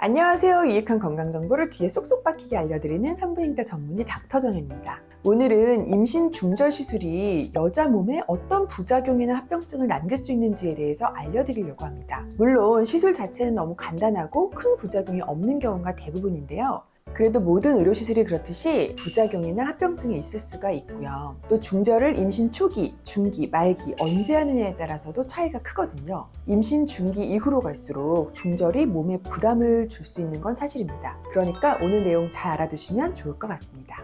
안녕하세요. 유익한 건강정보를 귀에 쏙쏙 박히게 알려드리는 산부인과 전문의 닥터정입니다. 오늘은 임신 중절 시술이 여자 몸에 어떤 부작용이나 합병증을 남길 수 있는지에 대해서 알려드리려고 합니다. 물론 시술 자체는 너무 간단하고 큰 부작용이 없는 경우가 대부분인데요. 그래도 모든 의료시술이 그렇듯이 부작용이나 합병증이 있을 수가 있고요. 또 중절을 임신 초기, 중기, 말기 언제 하느냐에 따라서도 차이가 크거든요. 임신 중기 이후로 갈수록 중절이 몸에 부담을 줄 수 있는 건 사실입니다. 그러니까 오늘 내용 잘 알아두시면 좋을 것 같습니다.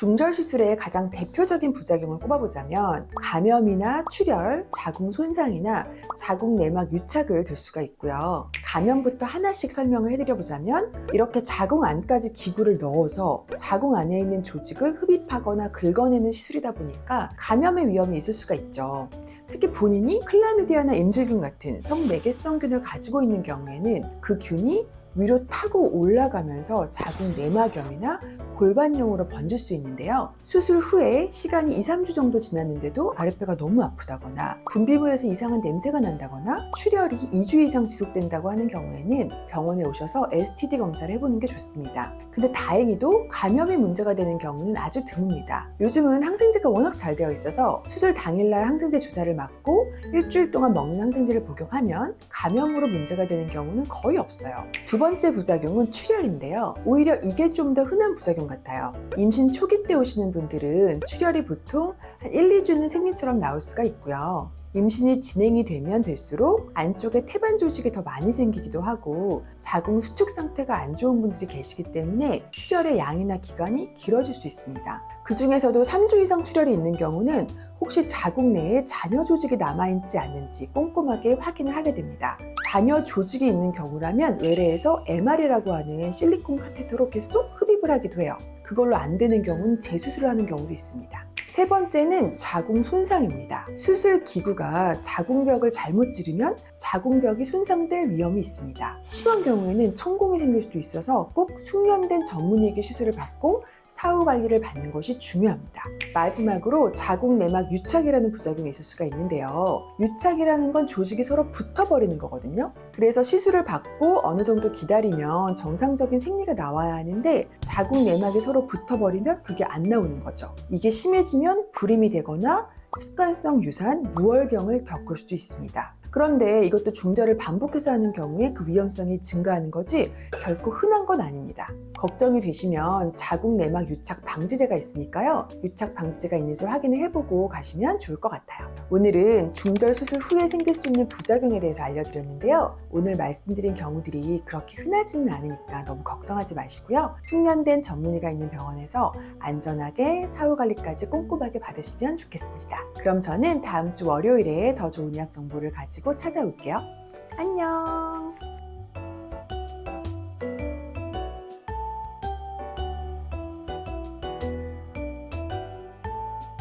중절 시술의 가장 대표적인 부작용을 꼽아보자면 감염이나 출혈, 자궁 손상이나 자궁 내막 유착을 들 수가 있고요. 감염부터 하나씩 설명을 해드려보자면 이렇게 자궁 안까지 기구를 넣어서 자궁 안에 있는 조직을 흡입하거나 긁어내는 시술이다 보니까 감염의 위험이 있을 수가 있죠. 특히 본인이 클라미디아나 임질균 같은 성매개성균을 가지고 있는 경우에는 그 균이 위로 타고 올라가면서 자궁 내막염이나 골반용으로 번질 수 있는데요. 수술 후에 시간이 2-3주 정도 지났는데도 아랫배가 너무 아프다거나 분비부에서 이상한 냄새가 난다거나 출혈이 2주 이상 지속된다고 하는 경우에는 병원에 오셔서 STD 검사를 해보는 게 좋습니다. 근데 다행히도 감염이 문제가 되는 경우는 아주 드뭅니다. 요즘은 항생제가 워낙 잘 되어 있어서 수술 당일날 항생제 주사를 맞고 일주일 동안 먹는 항생제를 복용하면 감염으로 문제가 되는 경우는 거의 없어요. 두 번째 부작용은 출혈인데요. 오히려 이게 좀 더 흔한 부작용 같아요. 임신 초기 때 오시는 분들은 출혈이 보통 한 1-2주는 생리처럼 나올 수가 있고요. 임신이 진행이 되면 될수록 안쪽에 태반 조직이 더 많이 생기기도 하고 자궁 수축 상태가 안 좋은 분들이 계시기 때문에 출혈의 양이나 기간이 길어질 수 있습니다. 그 중에서도 3주 이상 출혈이 있는 경우는 혹시 자궁 내에 잔여 조직이 남아있지 않는지 꼼꼼하게 확인을 하게 됩니다. 잔여 조직이 있는 경우라면 외래에서 MR이라고 하는 실리콘 카테터로 이렇게 쏙 흡입을 하기도 해요. 그걸로 안 되는 경우는 재수술을 하는 경우도 있습니다. 세 번째는 자궁 손상입니다. 수술 기구가 자궁벽을 잘못 찌르면 자궁벽이 손상될 위험이 있습니다. 심한 경우에는 천공이 생길 수도 있어서 꼭 숙련된 전문의에게 수술을 받고 사후 관리를 받는 것이 중요합니다. 마지막으로 자궁 내막 유착이라는 부작용이 있을 수가 있는데요. 유착이라는 건 조직이 서로 붙어버리는 거거든요. 그래서 시술을 받고 어느 정도 기다리면 정상적인 생리가 나와야 하는데 자궁 내막이 서로 붙어버리면 그게 안 나오는 거죠. 이게 심해지면 불임이 되거나 습관성 유산, 무월경을 겪을 수도 있습니다. 그런데 이것도 중절을 반복해서 하는 경우에 그 위험성이 증가하는 거지 결코 흔한 건 아닙니다. 걱정이 되시면 자궁 내막 유착 방지제가 있으니까요. 유착 방지제가 있는지 확인을 해보고 가시면 좋을 것 같아요. 오늘은 중절 수술 후에 생길 수 있는 부작용에 대해서 알려드렸는데요. 오늘 말씀드린 경우들이 그렇게 흔하지는 않으니까 너무 걱정하지 마시고요. 숙련된 전문의가 있는 병원에서 안전하게 사후 관리까지 꼼꼼하게 받으시면 좋겠습니다. 그럼 저는 다음 주 월요일에 더 좋은 의학 정보를 가지고 찾아올게요. 안녕.